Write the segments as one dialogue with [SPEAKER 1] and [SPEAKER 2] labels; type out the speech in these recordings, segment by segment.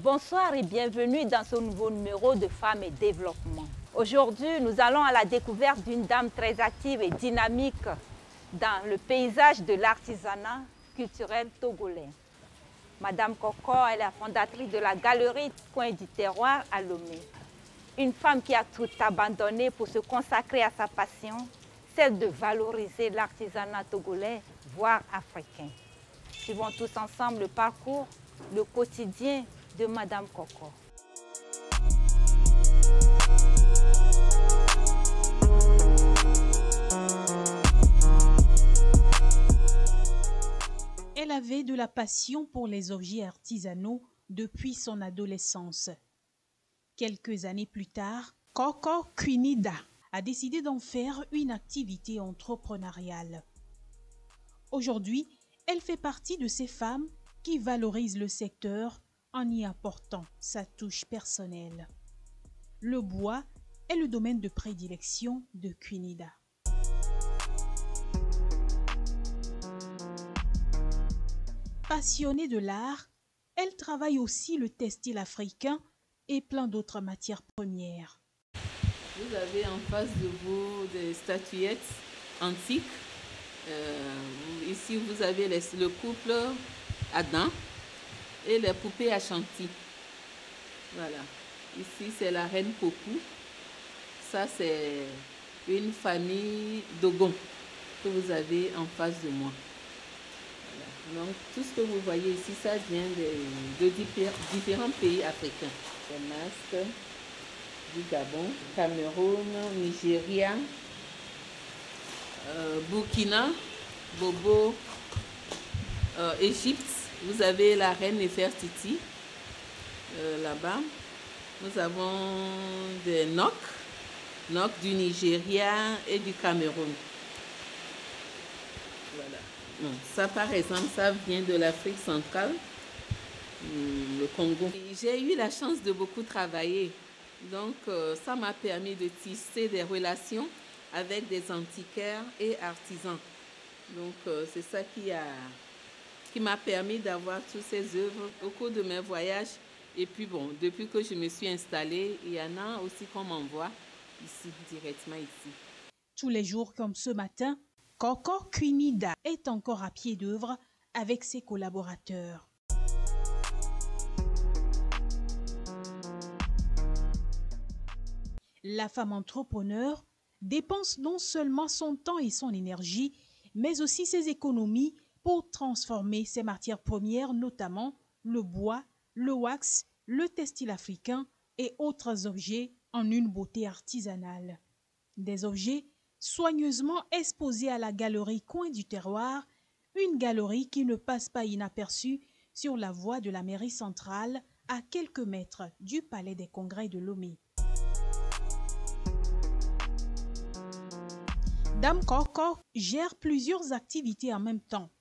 [SPEAKER 1] Bonsoir et bienvenue dans ce nouveau numéro de Femmes et Développement. Aujourd'hui, nous allons à la découverte d'une dame très active et dynamique dans le paysage de l'artisanat culturel togolais. Madame Koko est la fondatrice de la galerie Coin du Terroir à Lomé. Une femme qui a tout abandonné pour se consacrer à sa passion, celle de valoriser l'artisanat togolais, voire africain. Suivons tous ensemble le parcours, le quotidien de Madame Koko.
[SPEAKER 2] Elle avait de la passion pour les objets artisanaux depuis son adolescence. Quelques années plus tard, Koko Kwinida a décidé d'en faire une activité entrepreneuriale. Aujourd'hui, elle fait partie de ces femmes qui valorisent le secteur en y apportant sa touche personnelle. Le bois est le domaine de prédilection de Kwinida. Passionnée de l'art, elle travaille aussi le textile africain et plein d'autres matières premières.
[SPEAKER 3] Vous avez en face de vous des statuettes antiques. Ici, vous avez le couple Adam et les poupées Ashanti. Voilà. Ici, c'est la reine Pokou. Ça, c'est une famille Dogon que vous avez en face de moi. Voilà. Donc, tout ce que vous voyez ici, ça vient de différents pays africains. Les masques du Gabon, Cameroun, Nigeria, Burkina, Bobo, Égypte. Vous avez la reine Nefertiti là-bas. Nous avons des Nok du Nigeria et du Cameroun. Voilà. Donc, ça, par exemple, ça vient de l'Afrique centrale, le Congo. J'ai eu la chance de beaucoup travailler. Donc, ça m'a permis de tisser des relations avec des antiquaires et artisans. Donc, c'est ça qui m'a permis d'avoir toutes ces œuvres au cours de mes voyages. Et puis, bon, depuis que je me suis installée, il y en a aussi qu'on m'envoie ici, directement ici.
[SPEAKER 2] Tous les jours comme ce matin, Koko Kwinida est encore à pied d'œuvre avec ses collaborateurs. La femme entrepreneur dépense non seulement son temps et son énergie, mais aussi ses économies pour transformer ses matières premières, notamment le bois, le wax, le textile africain et autres objets en une beauté artisanale. Des objets soigneusement exposés à la galerie Coin du Terroir, une galerie qui ne passe pas inaperçue sur la voie de la mairie centrale à quelques mètres du palais des congrès de Lomé. Dame Koko gère plusieurs activités en même temps.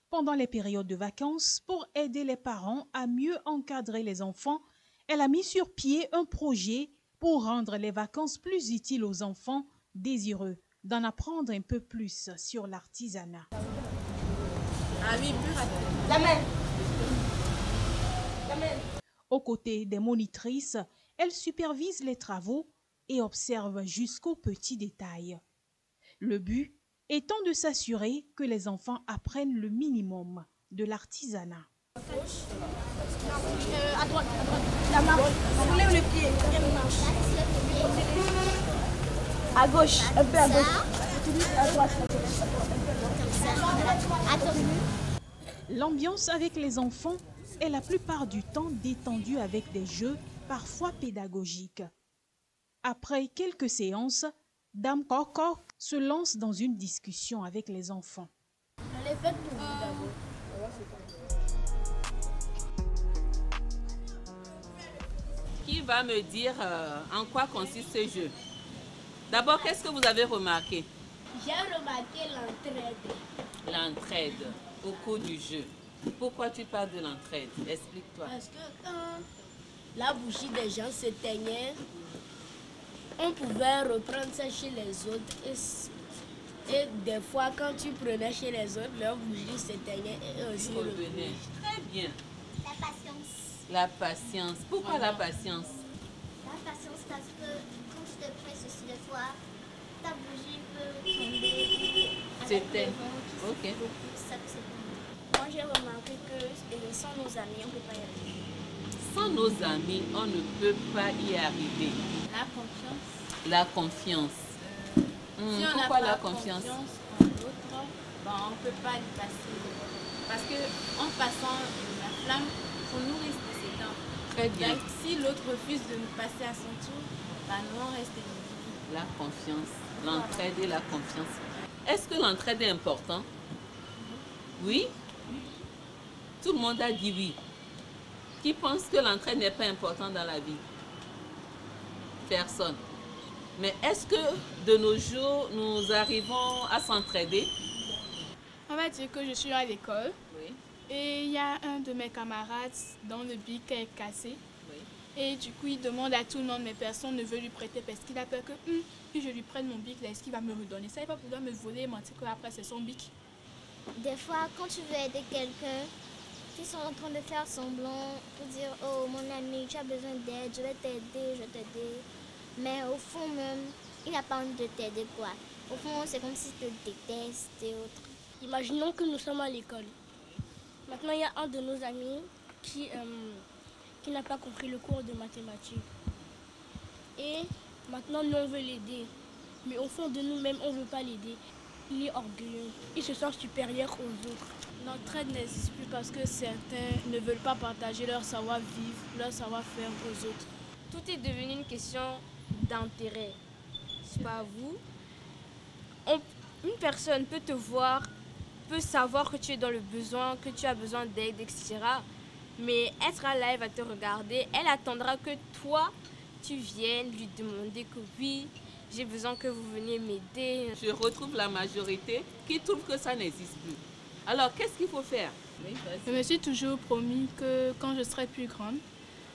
[SPEAKER 2] Pendant les périodes de vacances, pour aider les parents à mieux encadrer les enfants, elle a mis sur pied un projet pour rendre les vacances plus utiles aux enfants désireux d'en apprendre un peu plus sur l'artisanat. Aux côtés des monitrices, elle supervise les travaux et observe jusqu'aux petits détails. Le but étant de s'assurer que les enfants apprennent le minimum de l'artisanat.
[SPEAKER 4] À droite. La marche. On lève le pied. À gauche. Un peu à gauche. À droite.
[SPEAKER 2] L'ambiance avec les enfants est la plupart du temps détendue avec des jeux, parfois pédagogiques. Après quelques séances, Dame Koko se lance dans une discussion avec les enfants.
[SPEAKER 3] Qui va me dire en quoi consiste ce jeu? D'abord, qu'est-ce que vous avez remarqué?
[SPEAKER 4] J'ai remarqué l'entraide.
[SPEAKER 3] L'entraide au cours du jeu. Pourquoi tu parles de l'entraide? Explique-toi.
[SPEAKER 4] Parce que quand la bougie des gens s'éteignait, on pouvait reprendre ça chez les autres. Et des fois, quand tu prenais chez les autres, leur bougie s'éteignait et aussi
[SPEAKER 3] Très bien.
[SPEAKER 4] La patience.
[SPEAKER 3] La patience. Pourquoi la patience?
[SPEAKER 5] La patience parce que quand tu te presses aussi des fois, ta bougie peut tomber
[SPEAKER 3] C'était.
[SPEAKER 5] avec le vent qui
[SPEAKER 3] Ok.
[SPEAKER 5] souffle beaucoup, ça c'est bon. Moi j'ai remarqué que sans nos amis, on ne peut pas y arriver.
[SPEAKER 3] Sans nos amis, on ne peut pas y arriver.
[SPEAKER 6] La confiance.
[SPEAKER 3] La confiance.
[SPEAKER 6] Si on
[SPEAKER 3] Pourquoi
[SPEAKER 6] n'a
[SPEAKER 3] la
[SPEAKER 6] pas
[SPEAKER 3] confiance?
[SPEAKER 6] en l'autre, ben, on ne peut pas y passer. Parce qu'en passant la flamme, il faut nourrir ses dents.
[SPEAKER 3] Très bien.
[SPEAKER 6] Donc, si l'autre refuse de nous passer à son tour, ben, nous on reste divisés.
[SPEAKER 3] La confiance. L'entraide et la confiance. Est-ce que l'entraide est important? Oui? Tout le monde a dit oui. Qui pense que l'entraide n'est pas importante dans la vie? Personne. Mais est-ce que de nos jours, nous arrivons à s'entraider?
[SPEAKER 7] On va dire que je suis à l'école
[SPEAKER 3] Oui.
[SPEAKER 7] et il y a un de mes camarades dont le bic est cassé.
[SPEAKER 3] Oui.
[SPEAKER 7] Et du coup, il demande à tout le monde, mais personne ne veut lui prêter parce qu'il a peur que si je lui prenne mon bic, là, est-ce qu'il va me redonner ça? Il va pouvoir me voler et mentir qu'après c'est son bic.
[SPEAKER 5] Des fois, quand tu veux aider quelqu'un, ils sont en train de faire semblant pour dire « Oh, mon ami, tu as besoin d'aide, je vais t'aider, je vais t'aider. » Mais au fond même, il n'a pas envie de t'aider quoi. Au fond, c'est comme s'il te déteste et autres.
[SPEAKER 4] Imaginons que nous sommes à l'école. Maintenant, il y a un de nos amis qui n'a pas compris le cours de mathématiques. Et maintenant, nous, on veut l'aider. Mais au fond de nous-mêmes, on ne veut pas l'aider. Il est orgueilleux. Il se sent supérieur aux autres.
[SPEAKER 8] L'entraide n'existe plus parce que certains ne veulent pas partager leur savoir-vivre, leur savoir-faire aux autres.
[SPEAKER 9] Tout est devenu une question d'intérêt. C'est pas vous. Une personne peut te voir, peut savoir que tu es dans le besoin, que tu as besoin d'aide, etc. Mais être là, elle va te regarder. Elle attendra que toi, tu viennes lui demander que oui, j'ai besoin que vous veniez m'aider.
[SPEAKER 3] Je retrouve la majorité qui trouve que ça n'existe plus. Alors, qu'est-ce qu'il faut faire? Oui,
[SPEAKER 7] Je me suis toujours promis que quand je serai plus grande,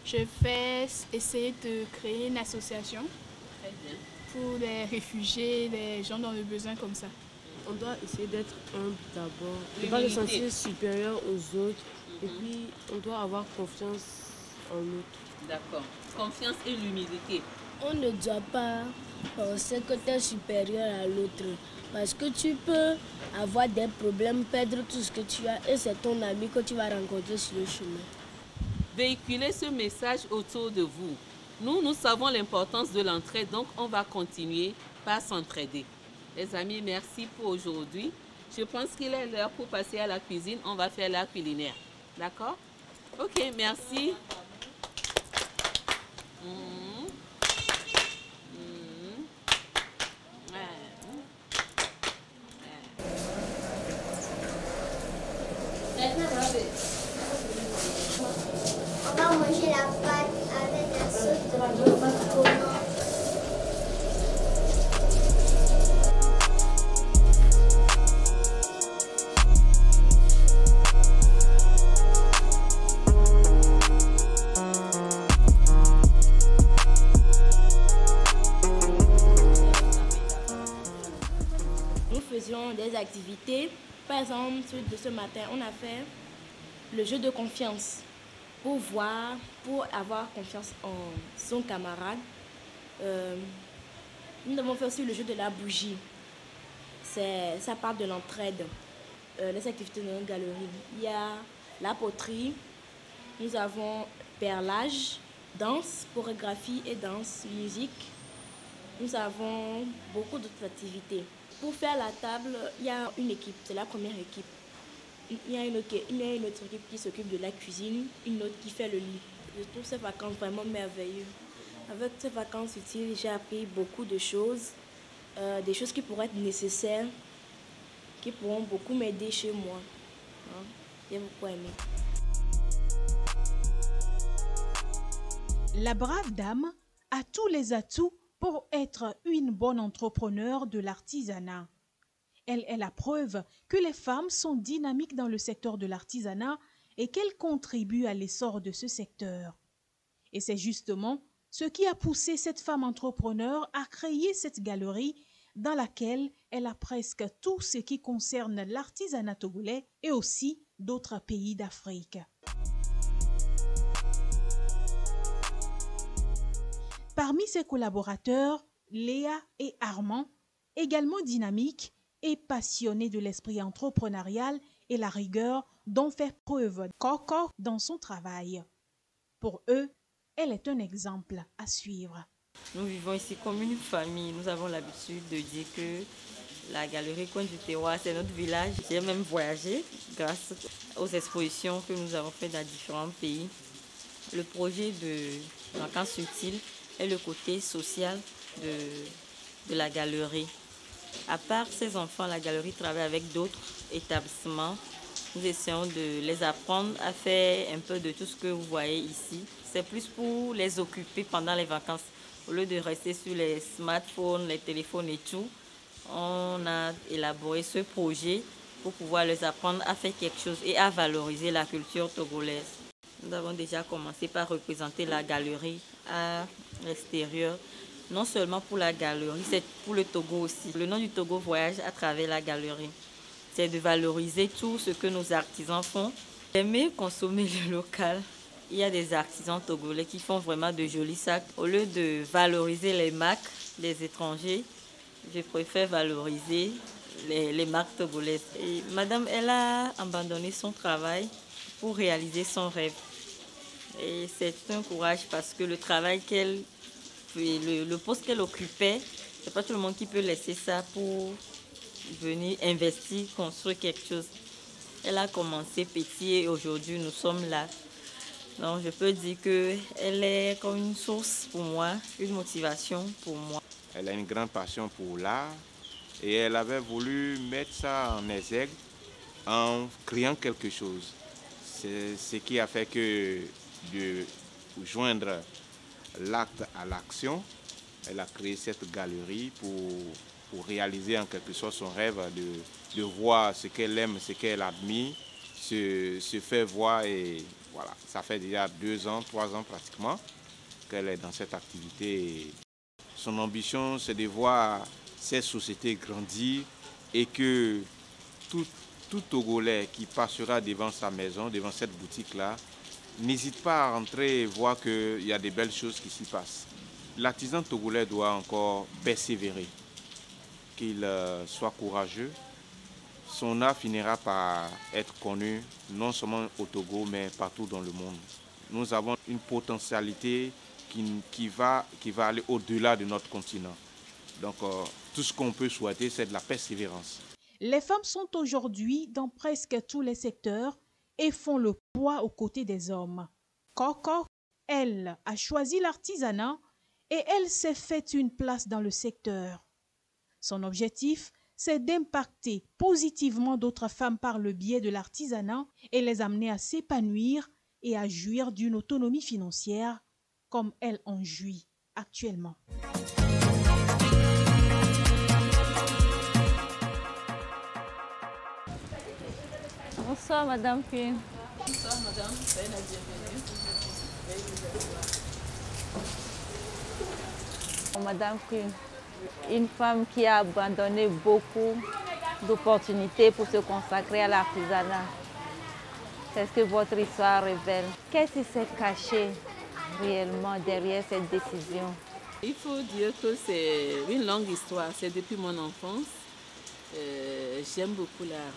[SPEAKER 7] je vais essayer de créer une association
[SPEAKER 3] très bien.
[SPEAKER 7] pour les réfugiés, les gens dans le besoin comme ça.
[SPEAKER 10] On doit essayer d'être humble d'abord, ne pas se sentir supérieur aux autres et puis on doit avoir confiance en l'autre.
[SPEAKER 3] D'accord. Confiance et l'humilité.
[SPEAKER 4] On ne doit pas penser que tu es supérieur à l'autre. Parce que tu peux avoir des problèmes, perdre tout ce que tu as et c'est ton ami que tu vas rencontrer sur le chemin.
[SPEAKER 3] Véhiculez ce message autour de vous. Nous savons l'importance de l'entraide, donc on va continuer par s'entraider. Les amis, merci pour aujourd'hui. Je pense qu'il est l'heure pour passer à la cuisine. On va faire la culinaire. D'accord? Ok, merci.
[SPEAKER 5] On va manger la pâte avec la sauce de tomate.
[SPEAKER 4] Nous faisions des activités. Par exemple, celui de ce matin, on a fait le jeu de confiance pour avoir confiance en son camarade. Nous avons fait aussi le jeu de la bougie. Ça part de l'entraide. Les activités dans une galerie. Il y a la poterie. Nous avons perlage, danse, chorégraphie et danse, musique. Nous avons beaucoup d'autres activités. Pour faire la table, il y a une équipe, c'est la première équipe. Il y a une autre équipe qui s'occupe de la cuisine, une autre qui fait le lit. Je trouve ces vacances vraiment merveilleuses. Avec ces vacances utiles, j'ai appris beaucoup de choses, des choses qui pourraient être nécessaires, qui pourront beaucoup m'aider chez moi. J'ai beaucoup aimé.
[SPEAKER 2] La brave dame a tous les atouts pour être une bonne entrepreneure de l'artisanat. Elle est la preuve que les femmes sont dynamiques dans le secteur de l'artisanat et qu'elles contribuent à l'essor de ce secteur. Et c'est justement ce qui a poussé cette femme entrepreneur à créer cette galerie dans laquelle elle a presque tout ce qui concerne l'artisanat togolais et aussi d'autres pays d'Afrique. Parmi ses collaborateurs, Léa et Armand, également dynamiques et passionnés de l'esprit entrepreneurial et la rigueur dont fait preuve Coco dans son travail. Pour eux, elle est un exemple à suivre.
[SPEAKER 11] Nous vivons ici comme une famille. Nous avons l'habitude de dire que la galerie Coin du Terroir, c'est notre village. J'ai même voyagé grâce aux expositions que nous avons faites dans différents pays. Le projet de Vacances Utiles est le côté social de la galerie. À part ces enfants, la galerie travaille avec d'autres établissements. Nous essayons de les apprendre à faire un peu de tout ce que vous voyez ici. C'est plus pour les occuper pendant les vacances. Au lieu de rester sur les smartphones, les téléphones et tout, on a élaboré ce projet pour pouvoir les apprendre à faire quelque chose et à valoriser la culture togolaise. Nous avons déjà commencé par représenter la galerie à l'extérieur. Non seulement pour la galerie, c'est pour le Togo aussi. Le nom du Togo voyage à travers la galerie. C'est de valoriser tout ce que nos artisans font. Aimer consommer le local. Il y a des artisans togolais qui font vraiment de jolis sacs. Au lieu de valoriser les marques des étrangers, je préfère valoriser les marques togolaises. Et madame, elle a abandonné son travail pour réaliser son rêve. Et c'est un courage parce que le travail le poste qu'elle occupait, c'est pas tout le monde qui peut laisser ça pour venir investir, construire quelque chose. Elle a commencé petit et aujourd'hui nous sommes là. Donc je peux dire qu'elle est comme une source pour moi, une motivation pour moi.
[SPEAKER 12] Elle a une grande passion pour l'art et elle avait voulu mettre ça en exergue en créant quelque chose. C'est ce qui a fait que de joindre l'acte à l'action, elle a créé cette galerie pour réaliser en quelque sorte son rêve de voir ce qu'elle aime, ce qu'elle admire, se faire voir. Et voilà, ça fait déjà 2 ans, 3 ans pratiquement qu'elle est dans cette activité. Son ambition, c'est de voir cette société grandir et que tout Togolais qui passera devant sa maison, devant cette boutique-là, n'hésite pas à rentrer et voir qu'il y a des belles choses qui s'y passent. L'artisan togolais doit encore persévérer, qu'il soit courageux. Son art finira par être connu non seulement au Togo, mais partout dans le monde. Nous avons une potentialité qui va aller au-delà de notre continent. Donc, tout ce qu'on peut souhaiter, c'est de la persévérance.
[SPEAKER 2] Les femmes sont aujourd'hui dans presque tous les secteurs et font le poids aux côtés des hommes. Coco, elle, a choisi l'artisanat et elle s'est fait une place dans le secteur. Son objectif, c'est d'impacter positivement d'autres femmes par le biais de l'artisanat et les amener à s'épanouir et à jouir d'une autonomie financière comme elle en jouit actuellement.
[SPEAKER 1] Bonsoir, Madame Queen.
[SPEAKER 3] Bonsoir, Madame. Soyez la bienvenue.
[SPEAKER 1] Madame Queen, une femme qui a abandonné beaucoup d'opportunités pour se consacrer à l'artisanat. C'est ce que votre histoire révèle. Qu'est-ce qui s'est caché réellement derrière cette décision?
[SPEAKER 3] Il faut dire que c'est une longue histoire. C'est depuis mon enfance. J'aime beaucoup l'art.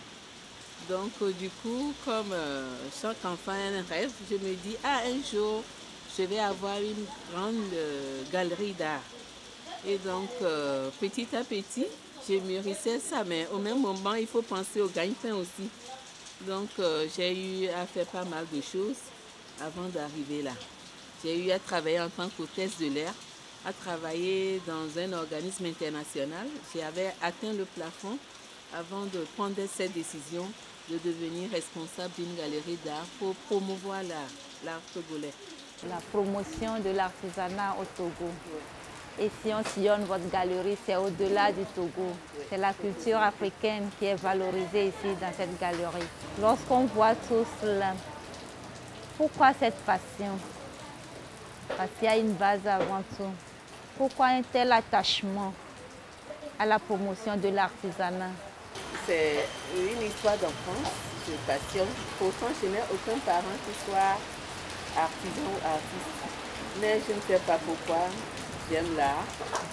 [SPEAKER 3] Donc du coup, comme chaque enfant a un rêve, je me dis, un jour, je vais avoir une grande galerie d'art. Et donc, petit à petit, je mûrissais ça, mais au même moment, il faut penser au gagne-pain aussi. Donc, j'ai eu à faire pas mal de choses avant d'arriver là. J'ai eu à travailler en tant qu'hôtesse de l'air, à travailler dans un organisme international. J'avais atteint le plafond avant de prendre cette décision de devenir responsable d'une galerie d'art pour promouvoir l'art togolais.
[SPEAKER 1] La promotion de l'artisanat au Togo. Et si on sillonne votre galerie, c'est au-delà du Togo. C'est la culture africaine qui est valorisée ici dans cette galerie. Lorsqu'on voit tout cela, pourquoi cette passion? Parce qu'il y a une base avant tout. Pourquoi un tel attachement à la promotion de l'artisanat?
[SPEAKER 3] C'est une histoire d'enfance, de passion. Pourtant, je n'ai aucun parent qui soit artisan ou artiste. Mais je ne sais pas pourquoi. j'aime l'art.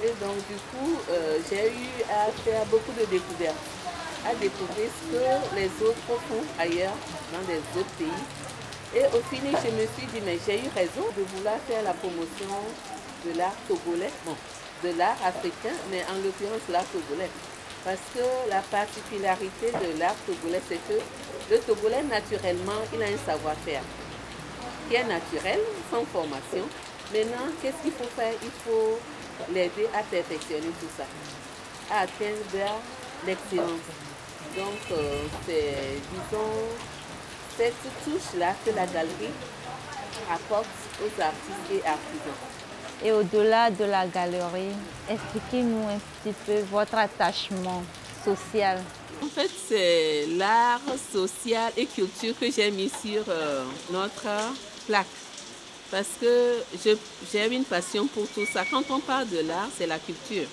[SPEAKER 3] Et donc du coup, j'ai eu à faire beaucoup de découvertes, à découvrir ce que les autres font ailleurs, dans des autres pays. Et au final, je me suis dit, mais j'ai eu raison de vouloir faire la promotion de l'art togolais, bon, de l'art africain, mais en l'occurrence l'art togolais. Parce que la particularité de l'art togolais, c'est que le Togolais, naturellement, il a un savoir-faire qui est naturel, sans formation. Maintenant, qu'est-ce qu'il faut faire? Il faut l'aider à perfectionner tout ça, à atteindre vers l'excellence. Donc, c'est, disons, cette touche-là que la galerie apporte aux artistes et artisans.
[SPEAKER 1] Et au-delà de la galerie, expliquez-nous un petit peu votre attachement social.
[SPEAKER 3] En fait, c'est l'art social et culture que j'ai mis sur notre plaque. Parce que j'ai une passion pour tout ça. Quand on parle de l'art, c'est la culture.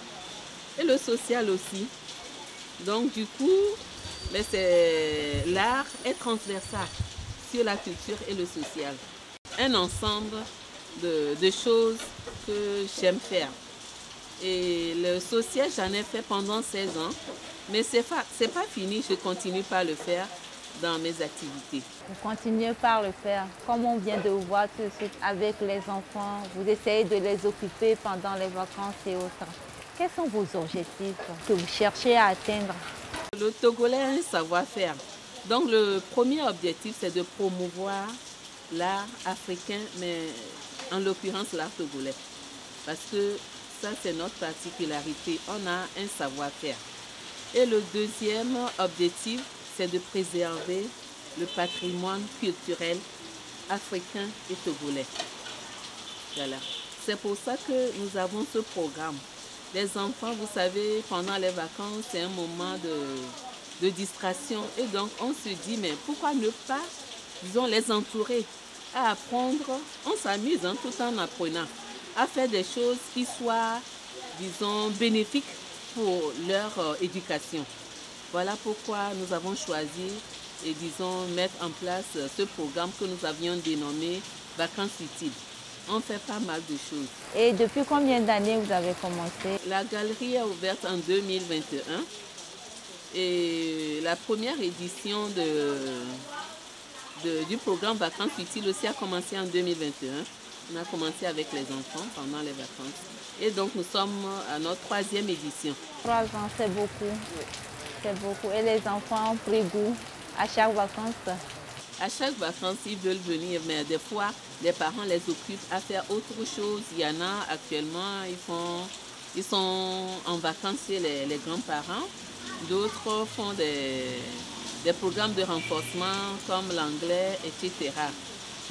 [SPEAKER 3] Et le social aussi. Donc du coup, l'art est transversal sur la culture et le social. Un ensemble de choses que j'aime faire. Et le social, j'en ai fait pendant 16 ans. Mais c'est pas fini, je continue par le faire dans mes activités.
[SPEAKER 1] Vous continuez par le faire. Comme on vient de vous voir tout de suite avec les enfants, vous essayez de les occuper pendant les vacances et autres. Quels sont vos objectifs que vous cherchez à atteindre?
[SPEAKER 3] Le Togolais a un savoir-faire. Donc le premier objectif, c'est de promouvoir l'art africain, mais en l'occurrence l'art togolais. Parce que ça, c'est notre particularité. On a un savoir-faire. Et le deuxième objectif, c'est de préserver le patrimoine culturel africain et togolais. Voilà. C'est pour ça que nous avons ce programme. Les enfants, vous savez, pendant les vacances, c'est un moment de distraction. Et donc, on se dit, mais pourquoi ne pas, disons, les entourer à apprendre? On s'amuse hein, tout en apprenant à faire des choses qui soient, disons, bénéfiques pour leur éducation. Voilà pourquoi nous avons choisi et disons mettre en place ce programme que nous avions dénommé Vacances utiles. On fait pas mal de choses.
[SPEAKER 1] Et depuis combien d'années vous avez commencé?
[SPEAKER 3] La galerie est ouverte en 2021 et la première édition du programme Vacances utiles aussi a commencé en 2021. On a commencé avec les enfants pendant les vacances. Et donc nous sommes à notre 3e édition.
[SPEAKER 1] 3 ans, c'est beaucoup. Oui. C'est beaucoup. Et les enfants ont pris goût à chaque vacances?
[SPEAKER 3] À chaque vacances, ils veulent venir, mais des fois, les parents les occupent à faire autre chose. Il y en a actuellement, ils sont en vacances chez les grands-parents. D'autres font des programmes de renforcement comme l'anglais, etc.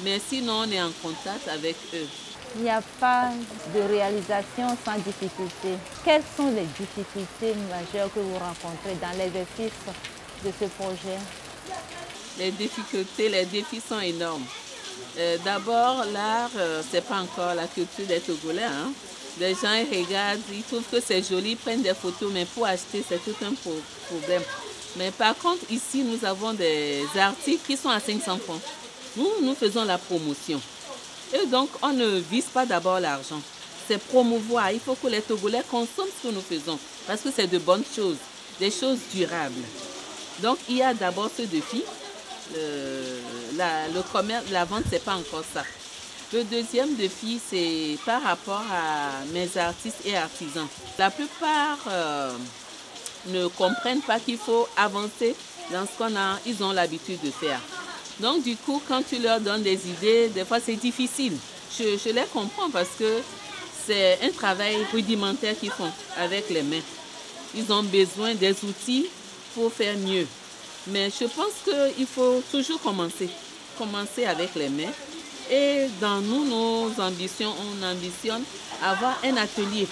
[SPEAKER 3] Mais sinon, on est en contact avec eux.
[SPEAKER 1] Il n'y a pas de réalisation sans difficulté. Quelles sont les difficultés majeures que vous rencontrez dans l'exercice de ce projet?
[SPEAKER 3] Les difficultés, les défis sont énormes. D'abord, l'art, ce n'est pas encore la culture des Togolais. Hein. Les gens ils regardent, ils trouvent que c'est joli, ils prennent des photos, mais pour acheter, c'est tout un problème. Mais par contre, ici, nous avons des articles qui sont à 500 francs. Nous faisons la promotion. Et donc, on ne vise pas d'abord l'argent. C'est promouvoir. Il faut que les Togolais consomment ce que nous faisons. Parce que c'est de bonnes choses, des choses durables. Donc, il y a d'abord ce défi. Le commerce, la vente, ce n'est pas encore ça. Le deuxième défi, c'est par rapport à mes artistes et artisans. La plupart ne comprennent pas qu'il faut avancer dans ce ils ont l'habitude de faire. Donc du coup, quand tu leur donnes des idées, des fois c'est difficile. Je les comprends parce que c'est un travail rudimentaire qu'ils font avec les mains. Ils ont besoin des outils pour faire mieux. Mais je pense qu'il faut toujours commencer avec les mains. Et dans nos ambitions, on ambitionne avoir un atelier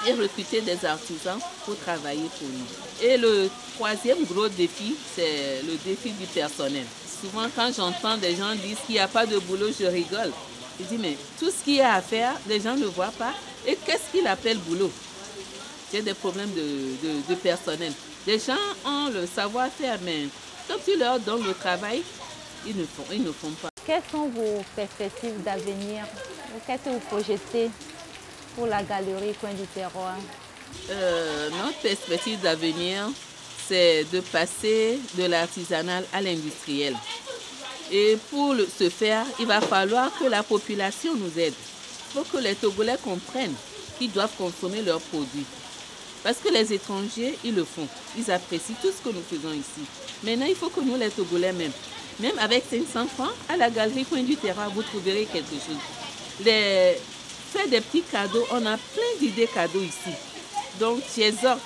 [SPEAKER 3] et recruter des artisans pour travailler pour nous. Et le troisième gros défi, c'est le défi du personnel. Souvent, quand j'entends des gens dire qu'il n'y a pas de boulot, je rigole. Je dis, mais tout ce qu'il y a à faire, les gens ne voient pas. Et qu'est-ce qu'ils appellent boulot? J'ai des problèmes de personnel. Les gens ont le savoir-faire, mais quand tu leur donnes le travail, ils ne font pas.
[SPEAKER 1] Quelles sont vos perspectives d'avenir? Qu'est-ce que vous projetez pour la galerie Coin du Terroir?
[SPEAKER 3] Notre perspective d'avenir, c'est de passer de l'artisanal à l'industriel. Et pour ce faire, il va falloir que la population nous aide. Il faut que les Togolais comprennent qu'ils doivent consommer leurs produits. Parce que les étrangers, ils le font. Ils apprécient tout ce que nous faisons ici. Maintenant, il faut que nous, les Togolais, même avec 500 francs, à la galerie Coin du Terroir, vous trouverez quelque chose. Faire des petits cadeaux, on a plein d'idées cadeaux ici. Donc, j'exhorte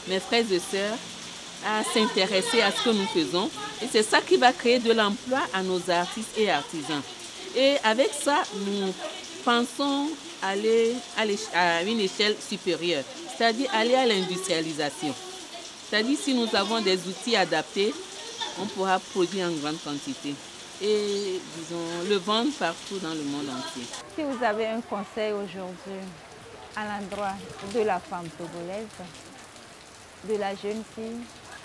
[SPEAKER 3] mes frères et sœurs à s'intéresser à ce que nous faisons. Et c'est ça qui va créer de l'emploi à nos artistes et artisans. Et avec ça, nous pensons aller à une échelle supérieure, c'est-à-dire aller à l'industrialisation. C'est-à-dire si nous avons des outils adaptés, on pourra produire en grande quantité et, disons, le vendre partout dans le monde entier.
[SPEAKER 1] Si vous avez un conseil aujourd'hui à l'endroit de la femme togolaise, de la jeune fille,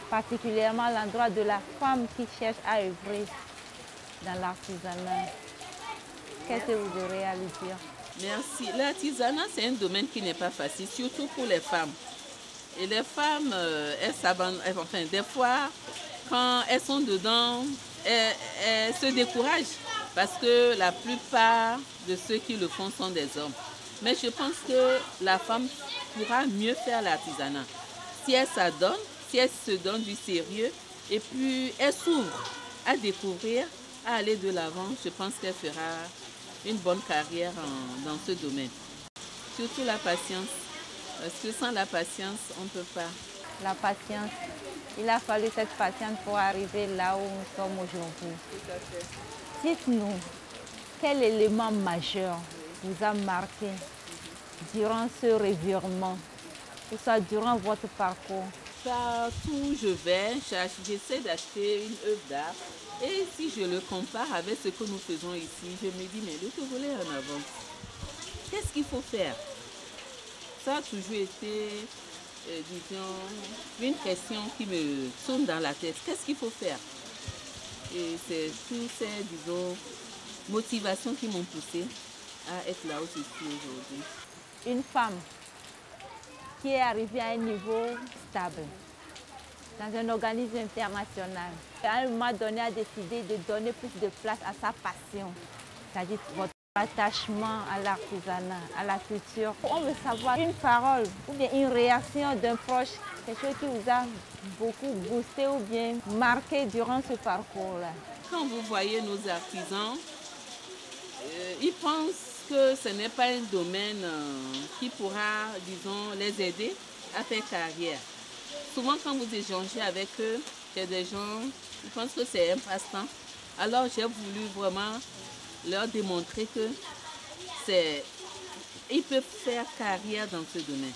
[SPEAKER 1] particulièrement à l'endroit de la femme qui cherche à œuvrer dans l'artisanat, qu'est-ce que vous aurez à lui dire?
[SPEAKER 3] Merci. L'artisanat, c'est un domaine qui n'est pas facile, surtout pour les femmes. Et les femmes, elles s'abandonnent, enfin, des fois, quand elles sont dedans, elles se découragent parce que la plupart de ceux qui le font sont des hommes. Mais je pense que la femme pourra mieux faire l'artisanat si elle s'adonne, si elle se donne du sérieux et puis elle s'ouvre à découvrir, à aller de l'avant. Je pense qu'elle fera une bonne carrière dans ce domaine. Surtout la patience, parce que sans la patience, on ne peut pas.
[SPEAKER 1] La patience, il a fallu cette patience pour arriver là où nous sommes aujourd'hui.
[SPEAKER 3] Tout à fait.
[SPEAKER 1] Dites-nous, quel élément majeur vous a marqué durant ce revirement, ou ça durant votre parcours?
[SPEAKER 3] Partout où je vais, j'essaie d'acheter une œuvre d'art. Et si je le compare avec ce que nous faisons ici, je me dis, mais le Togolais est en avance. Qu'est-ce qu'il faut faire? Ça a toujours été, disons, une question qui me tourne dans la tête. Qu'est-ce qu'il faut faire? Et c'est toutes ces, disons, motivations qui m'ont poussée à être là où je suis aujourd'hui.
[SPEAKER 1] Une femme qui est arrivée à un niveau stable dans un organisme international, à un moment donné a décidé de donner plus de place à sa passion, c'est-à-dire votre attachement à l'artisanat, à la culture. On veut savoir une parole ou bien une réaction d'un proche, quelque chose qui vous a beaucoup boosté ou bien marqué durant ce parcours-là.
[SPEAKER 3] Quand vous voyez nos artisans, ils pensent que ce n'est pas un domaine qui pourra, disons, les aider à faire carrière. Souvent, quand vous échangez avec eux, il y a des gens qui pensent que c'est un passe-temps. Alors, j'ai voulu vraiment leur démontrer que ils peuvent faire carrière dans ce domaine.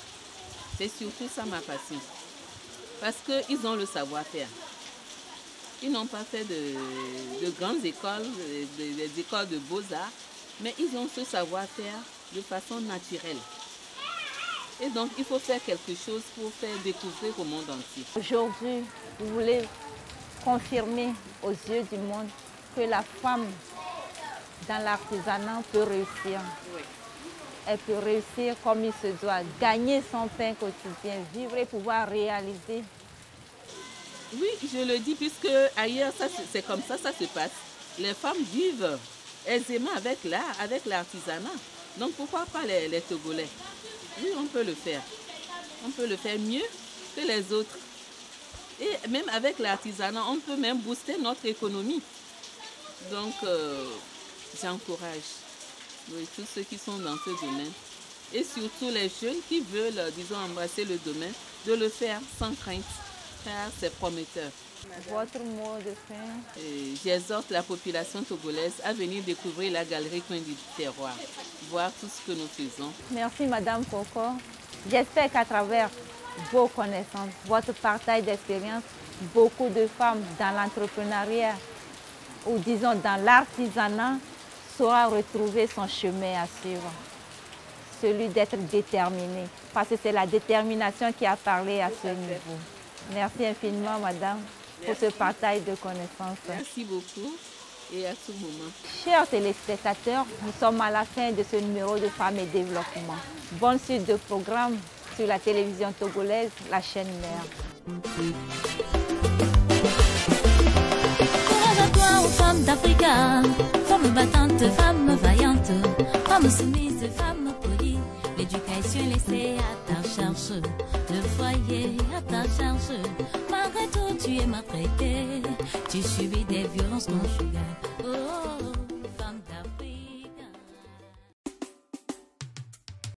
[SPEAKER 3] C'est surtout ça ma passion. Parce qu'ils ont le savoir-faire. Ils n'ont pas fait de grandes écoles, des écoles de beaux-arts, mais ils ont ce savoir-faire de façon naturelle. Et donc, il faut faire quelque chose pour faire découvrir au monde entier.
[SPEAKER 1] Aujourd'hui, vous voulez confirmer aux yeux du monde que la femme dans l'artisanat peut réussir.
[SPEAKER 3] Oui.
[SPEAKER 1] Elle peut réussir comme il se doit, gagner son pain quotidien, vivre et pouvoir réaliser.
[SPEAKER 3] Oui, je le dis puisque ailleurs, c'est comme ça se passe. Les femmes vivent aisément avec l'art, avec l'artisanat. Donc pourquoi pas les Togolais? Oui, on peut le faire. On peut le faire mieux que les autres. Et même avec l'artisanat, on peut même booster notre économie. Donc, j'encourage tous ceux qui sont dans ce domaine. Et surtout les jeunes qui veulent, disons, embrasser le domaine, de le faire sans crainte, car c'est prometteur.
[SPEAKER 1] Votre mot de fin?
[SPEAKER 3] J'exhorte la population togolaise à venir découvrir la galerie Coin du Terroir, voir tout ce que nous faisons.
[SPEAKER 1] Merci Madame Coco. J'espère qu'à travers vos connaissances, votre partage d'expérience, beaucoup de femmes dans l'entrepreneuriat ou disons dans l'artisanat saura retrouver son chemin à suivre. Celui d'être déterminé, parce que c'est la détermination qui a parlé à ce niveau. Merci infiniment Madame pour ce partage de connaissances.
[SPEAKER 3] Merci beaucoup. et à tout moment.
[SPEAKER 1] Chers téléspectateurs, nous sommes à la fin de ce numéro de Femmes et Développement. Bonne suite de programme sur la télévision togolaise, la chaîne mère.
[SPEAKER 13] Courage à toi aux femmes d'Africa, femmes battantes, femmes vaillantes, femmes soumises, femmes polies. L'éducation est laissée à ta charge, le foyer à ta charge. Malgré tout, tu es maltraité, tu subis des violences conjugales.